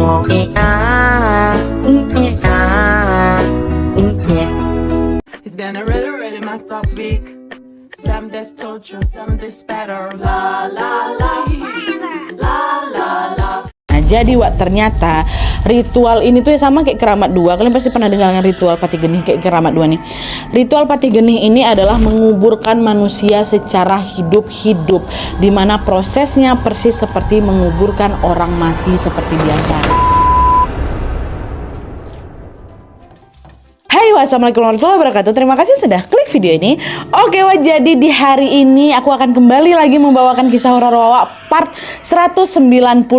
It's been a really, really messed up week. Some days told you, some days better. La la la, la la la. Nah, jadi Wak, ternyata ritual ini tuh ya sama kayak keramat dua. Kalian pasti pernah dengar ritual pati genih kayak keramat dua nih. Ritual pati genih ini adalah menguburkan manusia secara hidup-hidup, dimana prosesnya persis seperti menguburkan orang mati seperti biasa. Assalamualaikum warahmatullahi wabarakatuh. Terima kasih sudah klik video ini. Oke Wak, jadi di hari ini aku akan kembali lagi membawakan kisah horor Wak part 195.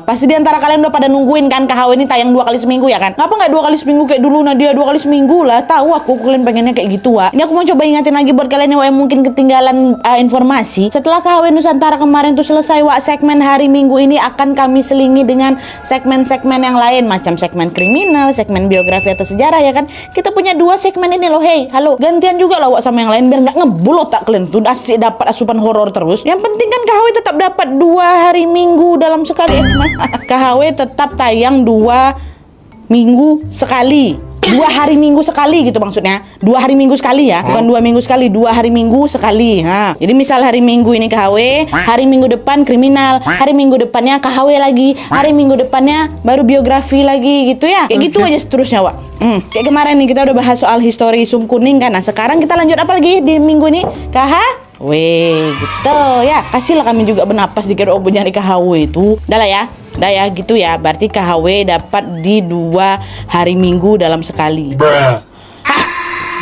Pasti di antara kalian udah pada nungguin kan KHW ini tayang 2 kali seminggu ya kan? Ngapa nggak 2 kali seminggu kayak dulu Nadia 2 kali seminggu lah? Tahu aku kalian pengennya kayak gitu Wak. Ini aku mau coba ingatin lagi buat kalian yang mungkin ketinggalan informasi. Setelah KHW Nusantara kemarin tuh selesai Wak, segmen hari Minggu ini akan kami selingi dengan segmen-segmen yang lain, macam segmen kriminal, segmen biografi atau sejarah ya kan? Kita punya 2 segmen ini loh. Hey, halo, gantian juga lah Wak sama yang lain biar nggak ngebul otak kalian tuh asik dapat asupan horor terus. Yang penting kan KHW tetap dapat 2 hari Minggu dalam sekali. KHW tetap tayang 2 minggu sekali. 2 hari Minggu sekali gitu maksudnya. 2 hari Minggu sekali ya, bukan 2 minggu sekali, 2 hari Minggu sekali. Nah, jadi misal hari Minggu ini KHW, hari Minggu depan kriminal, hari Minggu depannya KHW lagi, hari Minggu depannya baru biografi lagi gitu ya. Kayak gitu aja seterusnya Wak. Kayak kemarin nih kita udah bahas soal histori Sum Kuning kan. Nah, sekarang kita lanjut apa lagi di minggu ini? KHW gitu ya. Kasihlah kami juga bernapas dikit nyari KHW itu. Udah lah ya. Udah ya gitu ya. Berarti KHW dapat di 2 hari Minggu dalam sekali.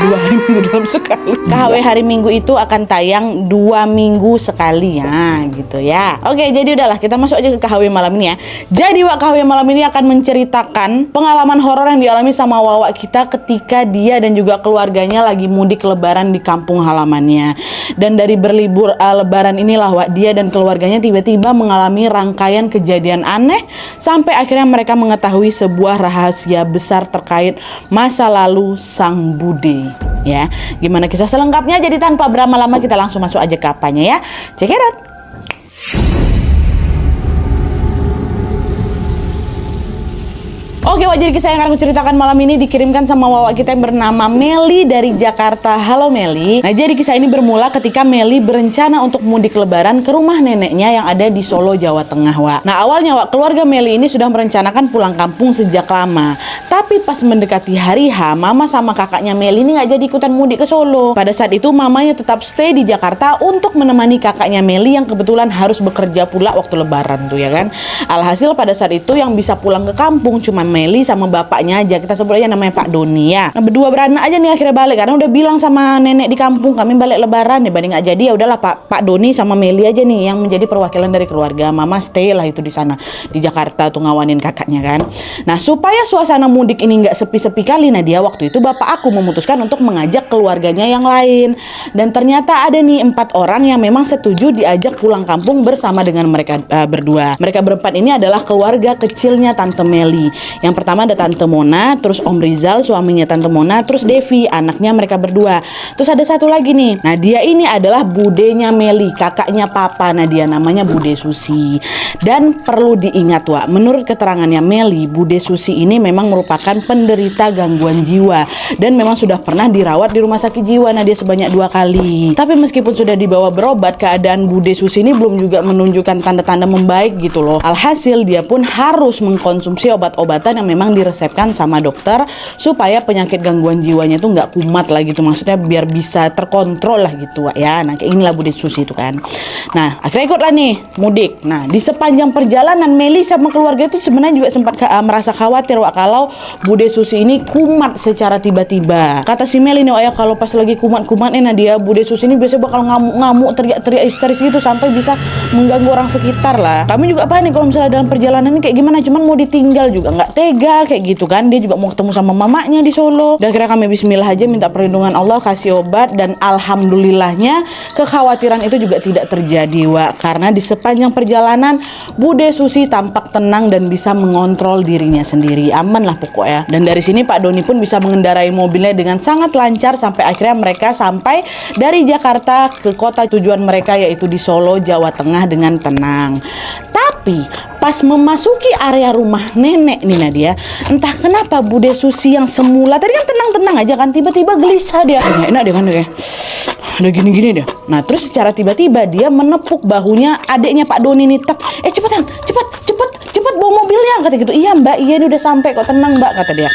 2 hari Minggu dalam sekali. KHW hari Minggu itu akan tayang 2 minggu sekali ya, gitu ya. Oke, jadi udahlah kita masuk aja ke KHW malam ini ya. Jadi Wak, KHW malam ini akan menceritakan pengalaman horor yang dialami sama Wawak kita ketika dia dan juga keluarganya lagi mudik lebaran di kampung halamannya. Dan dari berlibur lebaran inilah Wak, dia dan keluarganya tiba-tiba mengalami rangkaian kejadian aneh sampai akhirnya mereka mengetahui sebuah rahasia besar terkait masa lalu sang bude. Ya, gimana kisah selengkapnya? Jadi tanpa berlama-lama kita langsung masuk aja ke apanya ya. Check it out. Oke Wak, jadi kisah yang akan aku ceritakan malam ini dikirimkan sama Wawak kita yang bernama Meli dari Jakarta. Halo Meli. Nah, jadi kisah ini bermula ketika Meli berencana untuk mudik lebaran ke rumah neneknya yang ada di Solo, Jawa Tengah Wak. Nah, awalnya Wak, keluarga Meli ini sudah merencanakan pulang kampung sejak lama. Tapi pas mendekati hari H, mama sama kakaknya Meli ini nggak jadi ikutan mudik ke Solo. Pada saat itu mamanya tetap stay di Jakarta untuk menemani kakaknya Meli yang kebetulan harus bekerja pula waktu lebaran tuh ya kan. Alhasil pada saat itu yang bisa pulang ke kampung cuma Meli sama bapaknya aja. Kita sebut aja namanya Pak Doni ya. Nah, berdua beranak aja nih akhirnya balik karena udah bilang sama nenek di kampung kami balik lebaran deh, banding nggak jadi ya udahlah Pak Doni sama Meli aja nih yang menjadi perwakilan dari keluarga. Mama stay lah itu di sana di Jakarta tuh ngawanin kakaknya kan. Nah, supaya suasana mudik ini nggak sepi-sepi kali, Nadia waktu itu bapak aku memutuskan untuk mengajak keluarganya yang lain. Dan ternyata ada nih 4 orang yang memang setuju diajak pulang kampung bersama dengan mereka berdua. Mereka berempat ini adalah keluarga kecilnya Tante Meli. Yang pertama ada Tante Mona, terus Om Rizal suaminya Tante Mona, terus Devi anaknya mereka berdua. Terus ada satu lagi nih. Nah, dia ini adalah budenya Meli, kakaknya papa Nadia, namanya Bude Susi. Dan perlu diingat Wak, menurut keterangannya Meli, Bude Susi ini memang merupakan penderita gangguan jiwa dan memang sudah pernah dirawat di rumah sakit jiwa Nadia sebanyak 2 kali. Tapi meskipun sudah dibawa berobat, keadaan Bude Susi ini belum juga menunjukkan tanda-tanda membaik gitu loh. Alhasil dia pun harus mengkonsumsi obat-obatan yang memang diresepkan sama dokter supaya penyakit gangguan jiwanya itu nggak kumat lah gitu, maksudnya biar bisa terkontrol lah gitu Wak ya. Nah, kayak inilah Bude Susi itu kan. Nah, akhirnya ikutlah nih mudik. Nah, di sepanjang perjalanan Meli sama keluarga itu sebenarnya juga sempat merasa khawatir Wak kalau Bude Susi ini kumat secara tiba-tiba. Kata si Meli nih Wak ya, kalau pas lagi kumat-kumatnya dia Bude Susi ini biasanya bakal ngamuk-ngamuk, teriak-teriak histeris gitu sampai bisa mengganggu orang sekitar lah. Kami juga panik kalau misalnya dalam perjalanan ini kayak gimana, cuman mau ditinggal juga nggak tega kayak gitu kan. Dia juga mau ketemu sama mamanya di Solo. Dan akhirnya kami bismillah aja minta perlindungan Allah, kasih obat, dan alhamdulillahnya kekhawatiran itu juga tidak terjadi Wak, karena di sepanjang perjalanan Bude Susi tampak tenang dan bisa mengontrol dirinya sendiri. Aman lah pokoknya. Dan dari sini Pak Doni pun bisa mengendarai mobilnya dengan sangat lancar sampai akhirnya mereka sampai dari Jakarta ke kota tujuan mereka yaitu di Solo, Jawa Tengah dengan tenang. Tapi Pas memasuki area rumah nenek nih Nadia, entah kenapa Bude Susi yang semula tadi kan tenang-tenang aja kan, tiba-tiba gelisah dia. Nggak enak dia kan kayak ada gini-gini dia. Nah terus secara tiba-tiba dia menepuk bahunya adiknya Pak Doni nih, tak, cepetan, cepat bawa mobilnya, kata gitu. Iya mbak, iya ini udah sampai kok, tenang mbak, kata dia.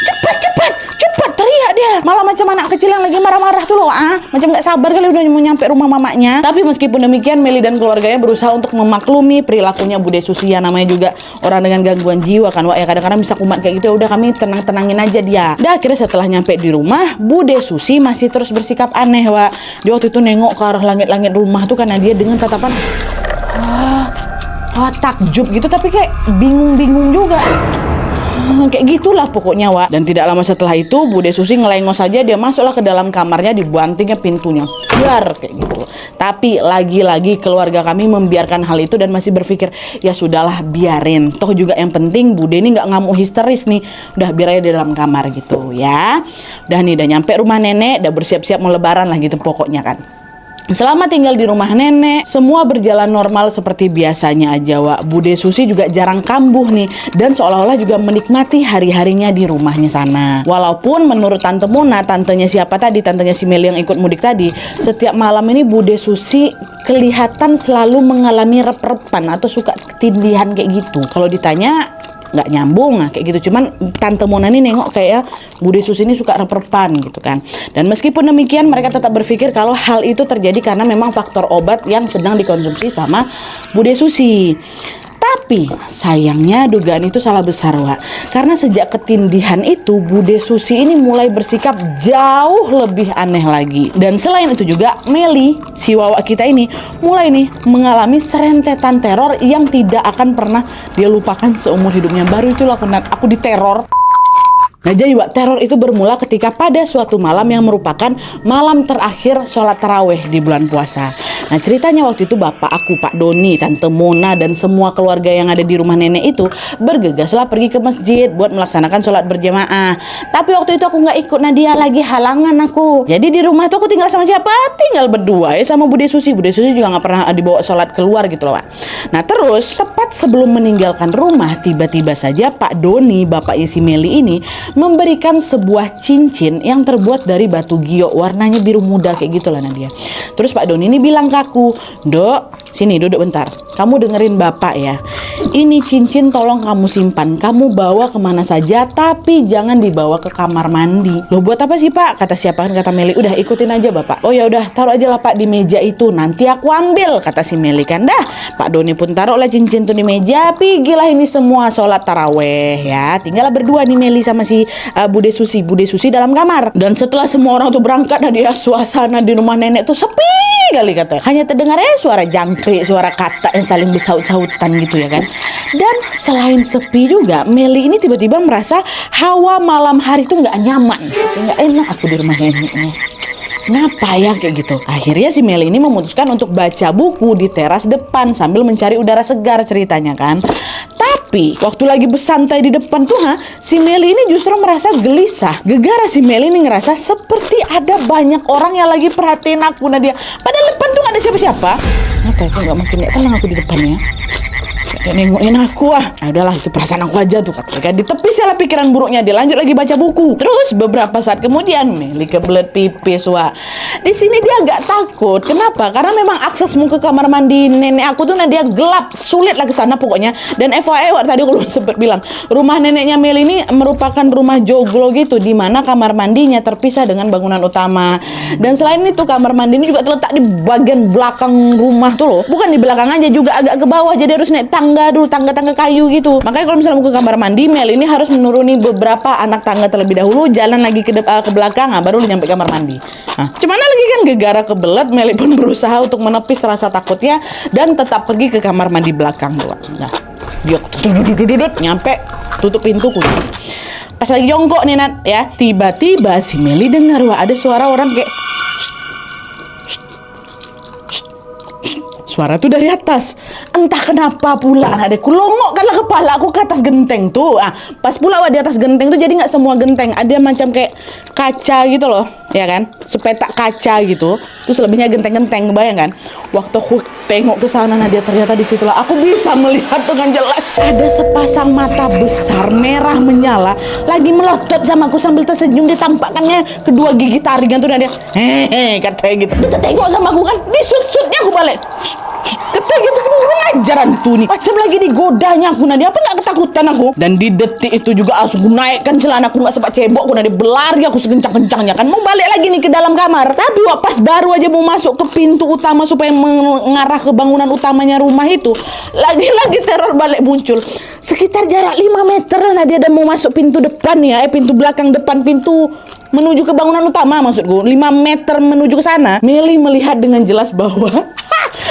Cepat, teriak dia. Malah macam anak kecil yang lagi marah-marah tuh loh, macam nggak sabar kali udah mau nyampe rumah mamanya. Tapi meskipun demikian, Meli dan keluarganya berusaha untuk memaklumi perilakunya Bude Susi, yang namanya juga orang dengan gangguan jiwa kan, wah ya kadang-kadang bisa kumat kayak gitu. Ya udah kami tenangin aja dia. Dan akhirnya setelah nyampe di rumah, Bude Susi masih terus bersikap aneh, Wak. Dia waktu itu nengok ke arah langit-langit rumah tuh karena dia dengan tatapan takjub gitu, tapi kayak bingung juga. Kayak gitulah pokoknya, Wak. Dan tidak lama setelah itu Bude Susi ngelengos saja, dia masuklah ke dalam kamarnya, dibantingnya pintunya, biar kayak gitu. Tapi lagi-lagi keluarga kami membiarkan hal itu dan masih berpikir ya sudahlah biarin, toh juga yang penting Bude ini nggak ngamuk histeris nih, udah biar aja di dalam kamar gitu ya. Udah nih, udah nyampe rumah nenek, udah bersiap-siap mau lebaran lah gitu pokoknya kan. Selama tinggal di rumah nenek, semua berjalan normal seperti biasanya aja, Wak. Bude Susi juga jarang kambuh nih, dan seolah-olah juga menikmati hari-harinya di rumahnya sana. Walaupun menurut Tante Mona, tantenya si Meli yang ikut mudik tadi, setiap malam ini Bude Susi kelihatan selalu mengalami rep-repan atau suka ketindihan kayak gitu. Kalau ditanya nggak nyambung kayak gitu, cuman Tante Mona ini nengok kayak Bude Susi ini suka rep-repan gitu kan. Dan meskipun demikian, mereka tetap berpikir kalau hal itu terjadi karena memang faktor obat yang sedang dikonsumsi sama Bude Susi. Tapi sayangnya dugaan itu salah besar, Wak. Karena sejak ketindihan itu Bude Susi ini mulai bersikap jauh lebih aneh lagi. Dan selain itu juga Meli, si Wawa kita ini mulai nih mengalami serentetan teror yang tidak akan pernah dia lupakan seumur hidupnya. Baru itulah aku diteror. Nah jadi, Wak, teror itu bermula ketika pada suatu malam yang merupakan malam terakhir sholat taraweh di bulan puasa. Nah ceritanya waktu itu bapak aku, Pak Doni, Tante Mona, dan semua keluarga yang ada di rumah nenek itu bergegaslah pergi ke masjid buat melaksanakan sholat berjamaah. Tapi waktu itu aku nggak ikut, Nadia lagi halangan aku. Jadi di rumah itu aku tinggal sama siapa? Tinggal berdua ya sama Bude Susi. Bude Susi juga nggak pernah dibawa sholat keluar gitu loh, Wak. Nah terus tepat sebelum meninggalkan rumah, tiba-tiba saja Pak Doni, bapaknya si Meli ini, memberikan sebuah cincin yang terbuat dari batu giok, warnanya biru muda kayak gitulah Nadia. Terus Pak Doni ini bilang ke aku, "Dok, sini duduk bentar. Kamu dengerin bapak ya. Ini cincin tolong kamu simpan. Kamu bawa kemana saja, tapi jangan dibawa ke kamar mandi." Loh buat apa sih Pak? Kata siapa kan, kata Meli. Udah ikutin aja bapak. Oh ya udah, taruh aja lah Pak di meja itu. Nanti aku ambil, kata si Meli kan. Dah, Pak Doni pun taruhlah cincin tuh di meja. Pergilah ini semua sholat taraweh ya. Tinggallah berdua nih Meli sama si Bude Susi. Bude Susi dalam kamar. Dan setelah semua orang tuh berangkat, Nadia, suasana di rumah nenek tuh sepi kali kata. Hanya terdengar suara jangkrik, suara kata yang saling bersaut-sautan gitu ya kan. Dan selain sepi juga, Meli ini tiba-tiba merasa hawa malam hari itu nggak nyaman, nggak enak aku di rumah nenek. Kenapa ya kayak gitu? Akhirnya si Meli ini memutuskan untuk baca buku di teras depan sambil mencari udara segar ceritanya kan. Tapi waktu lagi bersantai di depan tuh si Meli ini justru merasa gelisah. Gegara si Meli ini ngerasa seperti ada banyak orang yang lagi perhatiin aku, Nadia. Padahal depan tuh gak ada siapa-siapa. Apa ya, kok gak makin gak tenang aku di depannya? Gak nengokin aku Nah udahlah, itu perasaan aku aja tuh kata. Di tepi salah pikiran buruknya, dia lanjut lagi baca buku. Terus beberapa saat kemudian Meli kebelet pipis, Wak. Di sini dia agak takut. Kenapa? Karena memang aksesmu ke kamar mandi nenek aku tuh Nadia gelap, sulit lah ke sana pokoknya. Dan FYI, Wak, tadi aku sempat bilang, rumah neneknya Meli ini merupakan rumah joglo gitu, di mana kamar mandinya terpisah dengan bangunan utama. Dan selain itu kamar mandi ini juga terletak di bagian belakang rumah tuh loh. Bukan di belakang aja, juga agak ke bawah. Jadi harus naik tangga dulu, tangga-tangga kayu gitu. Makanya kalau misalnya mau ke kamar mandi, Meli ini harus menuruni beberapa anak tangga terlebih dahulu, jalan lagi ke belakang, baru nyampe kamar mandi. Cuman lagi kan gegara kebelet, Meli pun berusaha untuk menepis rasa takutnya dan tetap pergi ke kamar mandi belakang tuh. Nah, dia nyampe, tutup pintu, kunci. Pas lagi jongkok nih Nat ya, tiba-tiba si Meli dengar ada suara orang kayak suara tuh dari atas. Entah kenapa pula adekku longokkanlah kepala aku ke atas genteng tuh. Pas pula di atas genteng tuh jadi nggak semua genteng, ada macam kayak kaca gitu loh, ya kan? Sepetak kaca gitu. Terus lebihnya genteng-genteng, bayangkan. Waktu aku tengok ke sana, Nadia, ternyata di situlah aku bisa melihat dengan jelas ada sepasang mata besar merah menyala lagi melotot sama aku sambil tersenyum. Ditampakkannya kedua gigi taringan tuh, Nadia. Hehe, katanya gitu. Dia tengok sama aku kan, disut-sutnya aku balik. Katanya gitu, kurang ajaran tuh nih. Macam lagi digodanya aku, Nadia. Apa nggak ketakutan aku? Dan di detik itu juga langsung aku naikkan celana aku, nggak sempat cebok aku, Nadia. Berlari aku sekencang-kencangnya kan. Mau balik lagi nih ke dalam kamar. Tapi pas baru aja mau masuk ke pintu utama supaya mengarah ke bangunan utamanya rumah itu, lagi-lagi teror balik muncul. Sekitar jarak 5 meter lah Nadia, dan mau masuk pintu depan ya, pintu belakang depan, pintu menuju ke bangunan utama maksudku. 5 meter menuju ke sana, Meli melihat dengan jelas bahwa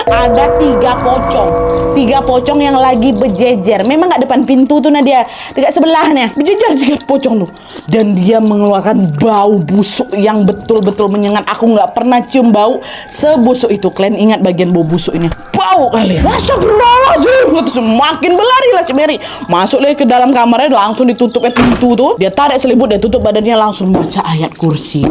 ada 3 pocong yang lagi berjejer. Memang nggak depan pintu tuh Nadia, dekat sebelahnya berjejer 3 pocong tuh. Dan dia mengeluarkan bau busuk yang betul-betul menyengat. Aku nggak pernah cium bau sebusuk itu. Kalian ingat bagian bau busuk ini? Bau kali. Astagfirullahaladzim. Semakin berlari lah si Mary. Masuk lagi ke dalam kamarnya, langsung ditutupnya pintu tuh. Dia tarik selimut, dia tutup badannya, langsung baca ayat kursi.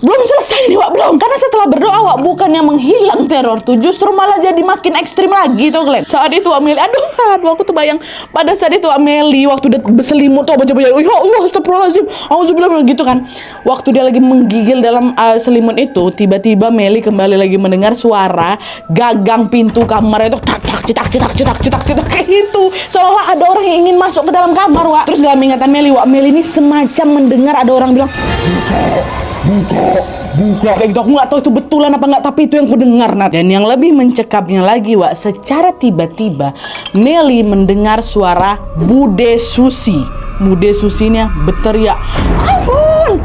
Belum selesai nih Wak, belum. Karena setelah berdoa Wak, bukannya menghilang teror tuh, justru malah jadi makin ekstrim lagi tuh kalian. Saat itu Ameli, aduh aku terbayang pada saat itu Ameli waktu dia berselimut tuh baca-baca, ya Allah astagfirullahaladzim, auzubillah gitu kan. Waktu dia lagi menggigil dalam selimut itu, tiba-tiba Meli kembali lagi mendengar suara gagang pintu kamar itu tak cetak kayak gitu. Seolah ada orang yang ingin masuk ke dalam kamar, Wak. Terus dalam ingatan Meli, Wak, Meli ini semacam mendengar ada orang bilang buka kayak gitu. Aku nggak tahu itu betulan apa nggak, tapi itu yang ku dengar, Nat. Dan yang lebih mencekapnya lagi, Wak, secara tiba-tiba Meli mendengar suara Bude Susi. Bude Susinya berteriak, ampun,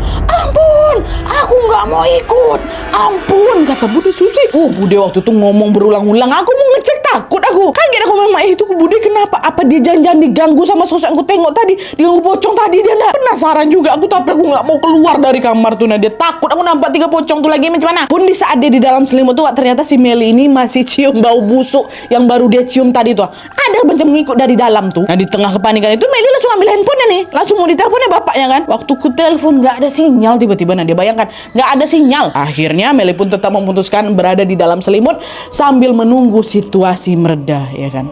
aku nggak mau ikut, ampun, kata Bude Susi. Bude waktu itu ngomong berulang-ulang, aku mau ngecek, takut aku. Kaget aku memang, itu Bude kenapa? Apa dia jangan-jangan diganggu sama sosok yang aku tengok tadi, diganggu pocong tadi? Dia enggak penasaran juga aku, tapi aku nggak mau keluar dari kamar tuh. Nah, dia takut aku nampak 3 pocong tuh lagi macam mana. Pun di saat dia di dalam selimut tuh, ternyata si Meli ini masih cium bau busuk yang baru dia cium tadi tuh. Ada macam ngikut dari dalam tuh. Nah, di tengah kepanikan itu Meli langsung ambil handphonenya nih, langsung mau diteleponnya bapaknya kan. Waktu ku telepon nggak ada sinyal tiba-tiba. Nah, dia bayangkan nggak ada sinyal. Akhirnya Meli pun tetap memutuskan berada di dalam selimut sambil menunggu situasi mereda, ya kan.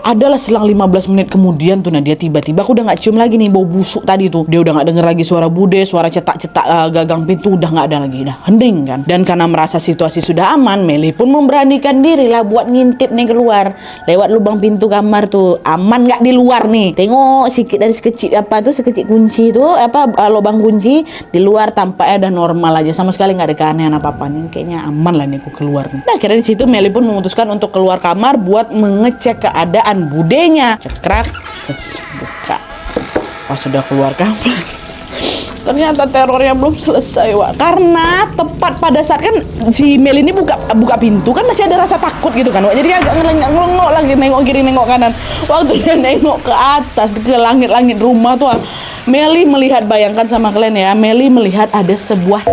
Adalah selang 15 menit kemudian tuh, nah dia tiba-tiba aku udah nggak cium lagi nih bau busuk tadi tuh. Dia udah nggak denger lagi suara Bude, suara cetak-cetak gagang pintu udah nggak ada lagi, dah hening kan. Dan karena merasa situasi sudah aman, Meli pun memberanikan diri lah buat ngintip nih keluar lewat lubang pintu kamar tuh. Aman nggak di luar nih? Tengok sikit dari sekecil sekecil kunci itu lubang kunci di luar, tampaknya udah normal aja, sama sekali nggak ada keanehan apa-apa nih. Kayaknya aman lah nih aku keluar nih. Nah, akhirnya di situ Meli pun memutuskan untuk keluar kamar buat mengecek keadaan Budenya. Cekrak, terus buka. Pas sudah keluar kamar, ternyata terornya belum selesai, Wak. Karena tepat pada saat kan si Meli ini buka pintu kan masih ada rasa takut gitu kan, Wak. Jadi agak ngelengok lagi, nengok kiri nengok kanan. Waktu dia nengok ke atas ke langit-langit rumah tuh, Meli melihat, bayangkan sama kalian ya, Meli melihat ada sebuah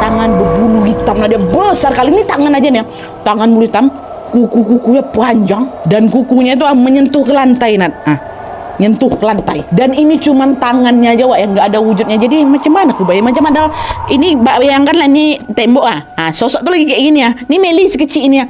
tangan berbulu hitam. Nah, dia besar kali ini tangan aja nih, tangan bulu hitam, kukunya panjang dan kukunya itu menyentuh ke lantai, Nat. Nyentuh ke lantai. Dan ini cuman tangannya aja, Wak, yang nggak ada wujudnya. Jadi macam mana aku bayang, macam ada ini, bayangkan lah ini tembok sosok tuh lagi kayak gini ya. Ini Meli sekecil ini ya.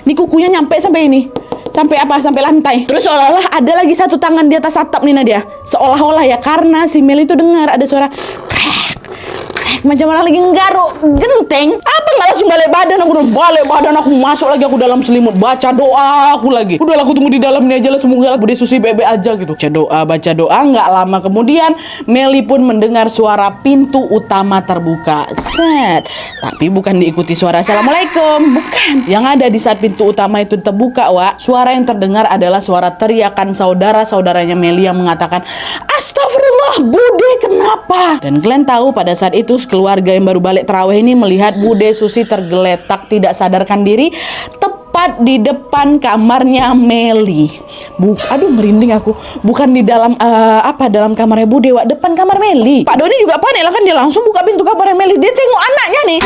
Ini kukunya nyampe sampai ini. Sampai lantai. Terus seolah-olah ada lagi satu tangan di atas atap nih Nadia. Seolah-olah ya, karena si Meli itu dengar ada suara krek, macam orang lagi nggaruk genteng. Apa nggak langsung balik badan aku masuk lagi, aku dalam selimut baca doa aku lagi. Udah aku tunggu di dalam ini aja lah, semoga Bude Susi bebe aja gitu. Baca doa. Nggak lama kemudian Meli pun mendengar suara pintu utama terbuka. Set. Tapi bukan diikuti suara assalamualaikum, bukan. Yang ada di saat pintu utama itu terbuka, Wak, suara yang terdengar adalah suara teriakan saudara-saudaranya Meli yang mengatakan, astagfirullah, Bude kenapa? Dan kalian tahu pada saat itu keluarga yang baru balik terawih ini melihat Bude Susi tergeletak tidak sadarkan diri tepat tepat di depan kamarnya Meli. Aduh merinding aku. Bukan di dalam dalam kamarnya Bude, Wak, depan kamar Meli. Pak Doni juga panik lah kan, dia langsung buka pintu kamarnya Meli. Dia tengok anaknya nih.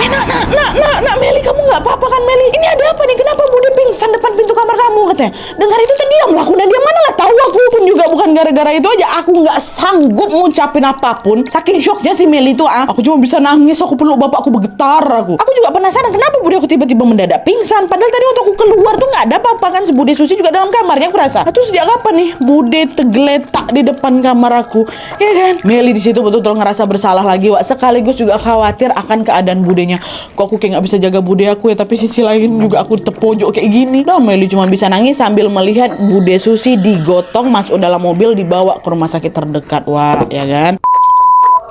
Nak Meli, kamu nggak apa-apa kan Meli? Ini ada apa nih? Kenapa Bude pingsan depan pintu kamar kamu, katanya. Dengar itu terdiamlah aku, dan dia mana lah tahu aku pun juga bukan gara-gara itu aja. Aku nggak sanggup ngucapin apapun. Saking shocknya si Meli itu, aku cuma bisa nangis. Aku peluk bapakku, bergetar aku. Aku juga penasaran kenapa Bude aku tiba-tiba mendadak pingsan. Padahal tadi waktu aku keluar tuh nggak ada apa-apa kan. Si Bude Susi juga dalam kamarnya aku rasa. Terus sejak kapan nih Bude tergeletak di depan kamar aku, ya kan? Meli di situ betul-betul ngerasa bersalah lagi, Wak. Sekaligus juga khawatir akan keadaan budenya. Kok aku kayak nggak bisa jaga bude aku ya, tapi sisi lain juga aku terpojok kayak gini. Nah, Meli cuma bisa nangis sambil melihat Bude Susi digotong masuk dalam mobil, dibawa ke rumah sakit terdekat, Wak, ya kan?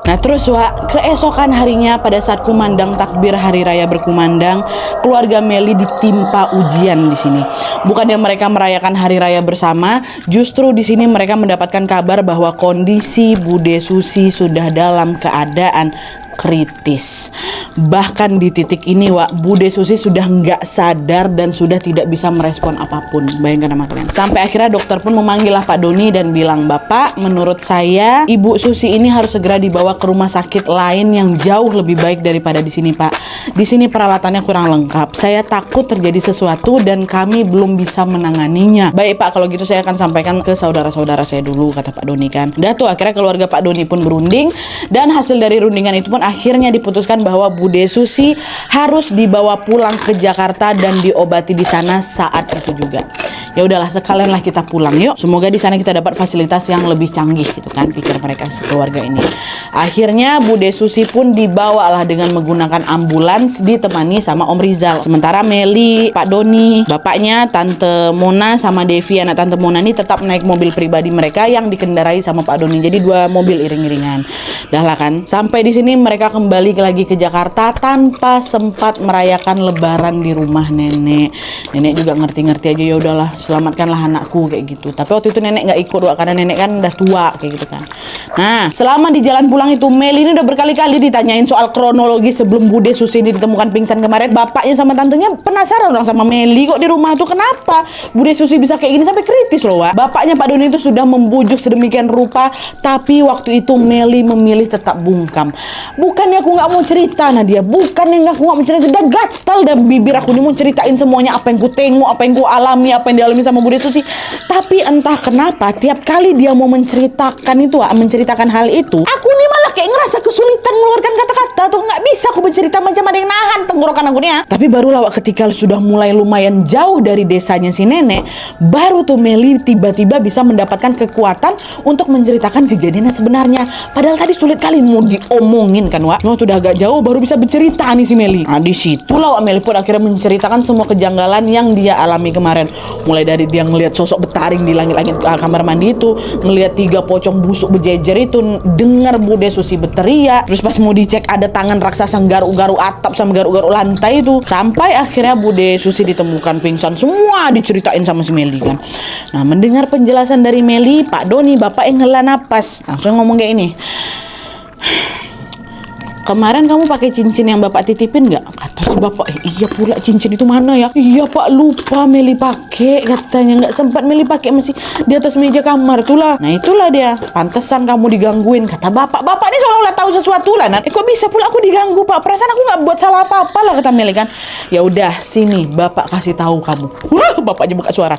Nah terus, Wak, keesokan harinya pada saat kumandang takbir hari raya berkumandang, keluarga Meli ditimpa ujian di sini. Bukannya mereka merayakan hari raya bersama, justru di sini mereka mendapatkan kabar bahwa kondisi Bude Susi sudah dalam keadaan kritis. Bahkan di titik ini, Wak, Bude Susi sudah nggak sadar dan sudah tidak bisa merespon apapun. Bayangkan sama kalian. Sampai akhirnya dokter pun memanggil Pak Doni dan bilang, Bapak, menurut saya Ibu Susi ini harus segera dibawa ke rumah sakit lain yang jauh lebih baik daripada di sini, Pak. Di sini peralatannya kurang lengkap. Saya takut terjadi sesuatu dan kami belum bisa menanganinya. Baik, Pak, kalau gitu saya akan sampaikan ke saudara-saudara saya dulu, kata Pak Doni kan. Udah tuh, akhirnya keluarga Pak Doni pun berunding, dan hasil dari rundingan itu pun akhirnya diputuskan bahwa Bude Susi harus dibawa pulang ke Jakarta dan diobati di sana saat itu juga. Ya udahlah, sekalianlah kita pulang yuk. Semoga di sana kita dapat fasilitas yang lebih canggih gitu kan, pikir mereka keluarga ini. Akhirnya Bude Susi pun dibawalah dengan menggunakan ambulans ditemani sama Om Rizal. Sementara Meli, Pak Doni, bapaknya, Tante Mona sama Devi, anak Tante Mona ini tetap naik mobil pribadi mereka yang dikendarai sama Pak Doni. Jadi 2 mobil iring-iringan. Dah lah kan. Sampai di sini mereka kembali lagi ke Jakarta tanpa sempat merayakan lebaran di rumah nenek. Nenek juga ngerti-ngerti aja, ya udahlah, selamatkanlah anakku kayak gitu. Tapi waktu itu nenek nggak ikut, Wak, karena nenek kan udah tua kayak gitu kan. Nah, selama di jalan pulang itu Meli ini udah berkali-kali ditanyain soal kronologi sebelum Bude Susi ini ditemukan pingsan kemarin. Bapaknya sama tantenya penasaran orang sama Meli, kok di rumah tuh kenapa Bude Susi bisa kayak gini sampai kritis loh, Wak. Bapaknya Pak Doni itu sudah membujuk sedemikian rupa, tapi waktu itu Meli memilih tetap bungkam. Bukannya aku nggak mau cerita, Nadia. Bukannya aku nggak mau cerita, udah gatal dan bibir aku ini mau ceritain semuanya, apa yang ku tengok, apa yang ku alami, apa yang dialami sama Bude Susi. Tapi entah kenapa tiap kali dia mau menceritakan itu, menceritakan hal itu, aku nih malah kayak ngerasa kesulitan mengeluarkan kata-kata tuh. Nggak bisa aku bercerita, macam ada yang nahan tenggorokan aku nih ya. Tapi barulah, Wak, ketika sudah mulai lumayan jauh dari desanya si nenek, baru tuh Meli tiba-tiba bisa mendapatkan kekuatan untuk menceritakan kejadian yang sebenarnya. Padahal tadi sulit kali mau diomongin kan, Wak. Tuh udah agak jauh baru bisa bercerita nih si Meli. Nah disitulah, Wak, Meli pun akhirnya menceritakan semua kejanggalan yang dia alami kemarin. Mulai dari dia ngelihat sosok bertaring di langit-langit kamar mandi itu, ngelihat 3 pocong busuk berjejer itu, dengar Bude Susi berteriak, terus pas mau dicek ada tangan raksasa garuk-garuk atap sama garuk-garuk lantai itu, sampai akhirnya Bude Susi ditemukan pingsan. Semua diceritain sama si Meli kan. Nah, mendengar penjelasan dari Meli, Pak Doni, bapak yang ngela napas, langsung ngomong kayak ini. Kemarin kamu pakai cincin yang bapak titipin nggak? Kata si bapak, iya pula, cincin itu mana ya? Iya Pak, lupa Meli pakai, katanya. Nggak sempat Meli pakai, masih di atas meja kamar itulah. Nah itulah dia, pantesan kamu digangguin, kata bapak. Bapak ini seolah-olah tahu sesuatu lah. Kok bisa pula aku diganggu, Pak? Perasaan aku nggak buat salah apa-apa lah, kata Meli kan. Ya udah, sini bapak kasih tahu kamu. Wah, bapaknya buka suara.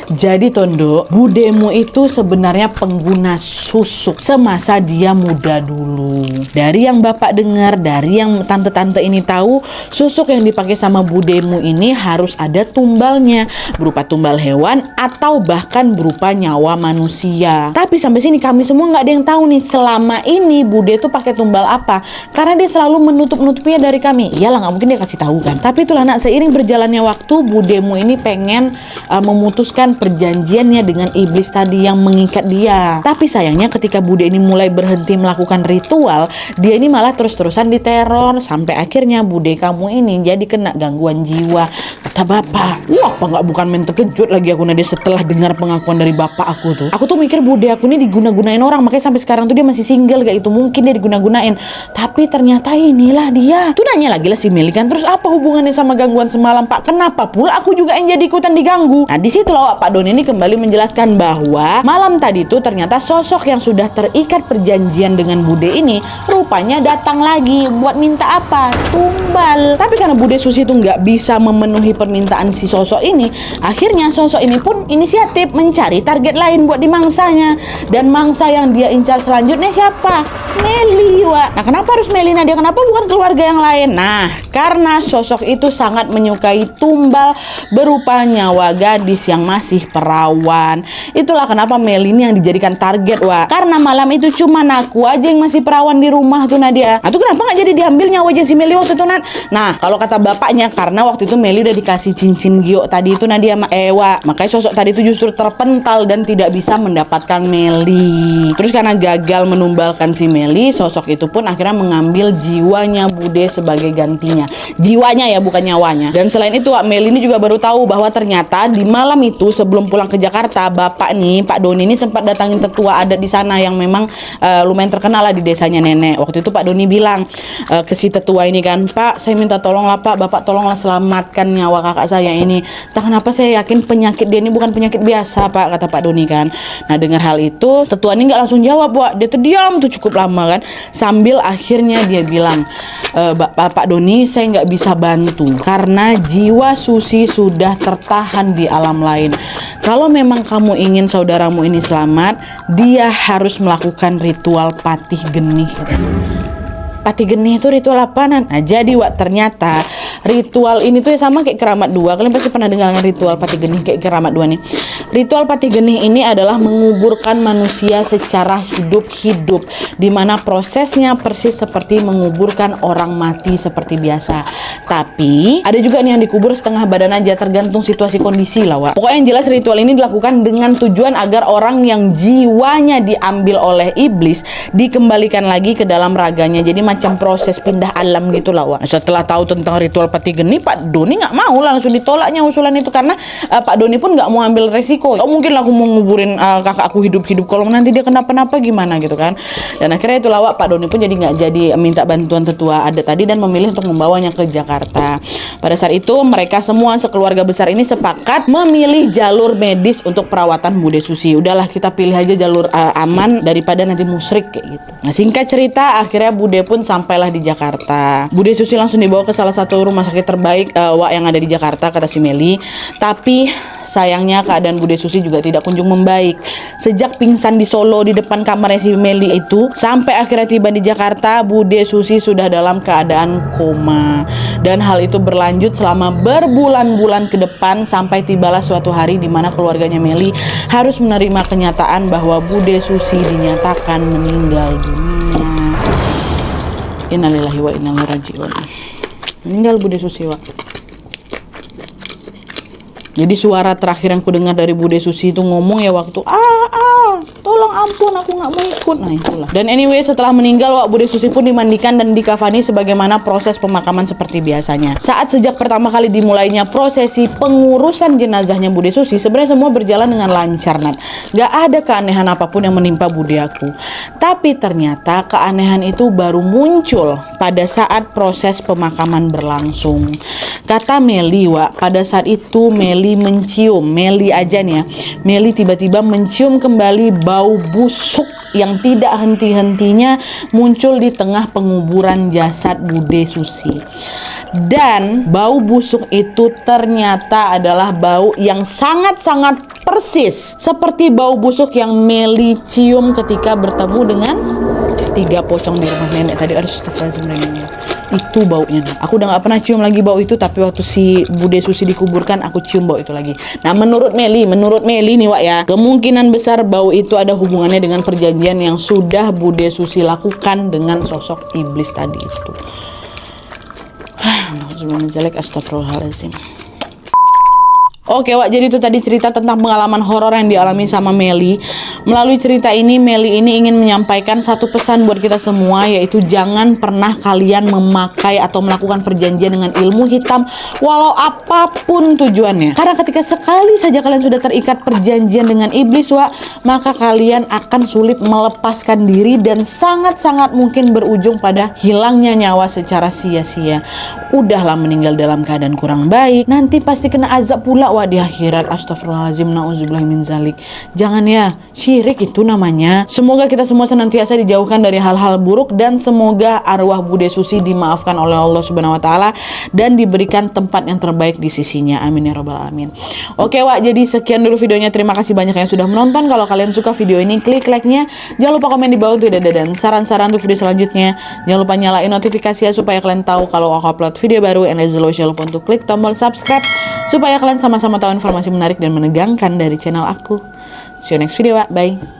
Jadi Tondo, budemu itu sebenarnya pengguna susuk semasa dia muda dulu. Dari yang bapak dengar, dari yang tante-tante ini tahu, susuk yang dipakai sama budemu ini harus ada tumbalnya, berupa tumbal hewan atau bahkan berupa nyawa manusia. Tapi sampai sini kami semua nggak ada yang tahu nih selama ini Bude tuh pakai tumbal apa, karena dia selalu menutup-nutupinya dari kami. Iyalah, nggak mungkin dia kasih tahu kan. Tapi itulah, nak, seiring berjalannya waktu, budemu ini pengen memutuskan perjanjiannya dengan iblis tadi yang mengikat dia. Tapi sayangnya ketika Bude ini mulai berhenti melakukan ritual, dia ini malah terus terus-terusan diteror sampai akhirnya bude kamu ini jadi kena gangguan jiwa, kata bapak. Wah, apa nggak bukan main terkejut lagi aku Nadia setelah dengar pengakuan dari bapak aku tuh. Aku tuh mikir bude aku ini diguna-gunain orang, makanya sampai sekarang tuh dia masih single kayak itu, mungkin dia diguna-gunain. Tapi ternyata inilah dia. Tuh nanya lagi lah si Meli kan, terus apa hubungannya sama gangguan semalam Pak? Kenapa pula aku juga yang jadi ikutan diganggu? Nah di situ lah Pak Doni ini kembali menjelaskan bahwa malam tadi tuh ternyata sosok yang sudah terikat perjanjian dengan bude ini rupanya datang lagi buat minta apa? Tumbal. Tapi karena bude Susi itu nggak bisa memenuhi permintaan si sosok ini, akhirnya sosok ini pun inisiatif mencari target lain buat dimangsanya. Dan mangsa yang dia incar selanjutnya siapa? Meli, Wak. Nah kenapa harus Meli Nadia? Kenapa bukan keluarga yang lain? Nah karena sosok itu sangat menyukai tumbal berupa nyawa gadis yang masih perawan. Itulah kenapa Meli ini yang dijadikan target, Wak. Karena malam itu cuma aku aja yang masih perawan di rumah tuh Nadia. Nah tuh kenapa nggak jadi diambil nyawanya si Meli waktu itu Nah kalau kata bapaknya karena waktu itu Meli udah dikasih cincin giok tadi itu Nadia sama Ewa, makanya sosok tadi itu justru terpental dan tidak bisa mendapatkan Meli. Terus karena gagal menumbalkan si Meli, sosok itu pun akhirnya mengambil jiwanya bude sebagai gantinya. Jiwanya ya, bukan nyawanya. Dan selain itu Meli ini juga baru tahu bahwa ternyata di malam itu sebelum pulang ke Jakarta, bapak nih Pak Doni ini sempat datangin tetua adat di sana yang memang lumayan terkenal lah di desanya nenek. Waktu itu Pak Doni bilang ke si tetua ini kan, Pak saya minta tolong lah Pak, Bapak tolonglah selamatkan nyawa kakak saya ini. Entah kenapa saya yakin penyakit dia ini bukan penyakit biasa Pak, kata Pak Doni kan. Nah dengar hal itu tetua ini nggak langsung jawab, Wak. Dia terdiam tuh cukup lama kan, sambil akhirnya dia bilang, Pak Doni saya nggak bisa bantu karena jiwa Susi sudah tertahan di alam lain. Kalau memang kamu ingin saudaramu ini selamat, dia harus melakukan ritual patih genih. Patih genih itu ritual apaan? Nah jadi Wak, ternyata ritual ini tuh sama kayak keramat dua. Kalian pasti pernah dengar ritual patih genih kayak keramat dua nih. Ritual patih genih ini adalah menguburkan manusia secara hidup-hidup, dimana prosesnya persis seperti menguburkan orang mati seperti biasa. Tapi ada juga nih yang dikubur setengah badan aja, tergantung situasi kondisi lah Wak. Pokoknya yang jelas ritual ini dilakukan dengan tujuan agar orang yang jiwanya diambil oleh iblis dikembalikan lagi ke dalam raganya. Jadi macam proses pindah alam gitu lah Wak. Setelah tahu tentang ritual pati geni, Pak Doni nggak mau lah, langsung ditolaknya usulan itu karena Pak Doni pun nggak mau ambil resiko. Oh mungkin lah aku mau nguburin kakak aku hidup-hidup, kalau nanti dia kenapa-napa gimana gitu kan. Dan akhirnya itu lah Wak, Pak Doni pun jadi nggak jadi minta bantuan tetua adat tadi dan memilih untuk membawanya ke Jakarta. Pada saat itu mereka semua sekeluarga besar ini sepakat memilih jalur medis untuk perawatan Bude Susi. Udahlah kita pilih aja jalur aman daripada nanti musyrik kayak gitu. Nah singkat cerita akhirnya Bude pun sampailah di Jakarta. Bude Susi langsung dibawa ke salah satu rumah sakit terbaik Wak yang ada di Jakarta, kata si Meli. Tapi sayangnya keadaan Bude Susi juga tidak kunjung membaik. Sejak pingsan di Solo di depan kamarnya si Meli itu, sampai akhirnya tiba di Jakarta, Bude Susi sudah dalam keadaan koma. Dan hal itu berlanjut selama berbulan-bulan ke depan sampai tibalah suatu hari di mana keluarganya Meli harus menerima kenyataan bahwa Bude Susi dinyatakan meninggal dunia. Innalillahi wa inna ilaihi raji'un. Meninggal Bude Susi, Wak. Jadi suara terakhir yang ku dengar dari Bude Susi itu ngomong ya waktu tolong ampun aku nggak mau ikut. Nah itulah. Dan anyway setelah meninggal Wak, Bude Susi pun dimandikan dan dikafani sebagaimana proses pemakaman seperti biasanya. Saat sejak pertama kali dimulainya prosesi pengurusan jenazahnya Bude Susi, sebenarnya semua berjalan dengan lancar Nat. Gak ada keanehan apapun yang menimpa Bude aku. Tapi ternyata keanehan itu baru muncul pada saat proses pemakaman berlangsung. Kata Meli Wak, pada saat itu Meli mencium, Meli aja nih ya, Meli tiba-tiba mencium kembali bau busuk yang tidak henti-hentinya muncul di tengah penguburan jasad Bude Susi. Dan bau busuk itu ternyata adalah bau yang sangat-sangat persis seperti bau busuk yang Meli cium ketika bertemu dengan 3 pocong di rumah nenek tadi. Aduh, astagfirullahaladzim. Itu baunya. Aku udah gak pernah cium lagi bau itu, tapi waktu si Bude Susi dikuburkan aku cium bau itu lagi. Nah menurut Meli nih Wak ya, kemungkinan besar bau itu ada hubungannya dengan perjanjian yang sudah Bude Susi lakukan dengan sosok iblis tadi itu. Astagfirullahaladzim. Oke Wak, jadi itu tadi cerita tentang pengalaman horor yang dialami sama Meli. Melalui cerita ini, Meli ini ingin menyampaikan satu pesan buat kita semua, yaitu jangan pernah kalian memakai atau melakukan perjanjian dengan ilmu hitam, walau apapun tujuannya. Karena ketika sekali saja kalian sudah terikat perjanjian dengan iblis Wak, maka kalian akan sulit melepaskan diri dan sangat-sangat mungkin berujung pada hilangnya nyawa secara sia-sia. Udahlah meninggal dalam keadaan kurang baik, nanti pasti kena azab pula Wak di akhirat. Astagfirullahaladzim, na'udzubillah min zalik. Jangan ya, syirik itu namanya. Semoga kita semua senantiasa dijauhkan dari hal-hal buruk, dan semoga arwah Bude Susi dimaafkan oleh Allah Subhanahu wa taala dan diberikan tempat yang terbaik di sisinya. Amin ya rabbal alamin. Oke Wak, jadi sekian dulu videonya. Terima kasih banyak yang sudah menonton. Kalau kalian suka video ini, klik like-nya. Jangan lupa komen di bawah untuk ide dan saran-saran untuk video selanjutnya. Jangan lupa nyalain notifikasi ya, supaya kalian tahu kalau aku upload video baru. And jangan lupa untuk klik tombol subscribe supaya kalian sama-sama tahu informasi menarik dan menegangkan dari channel aku. See you next video Wak, bye.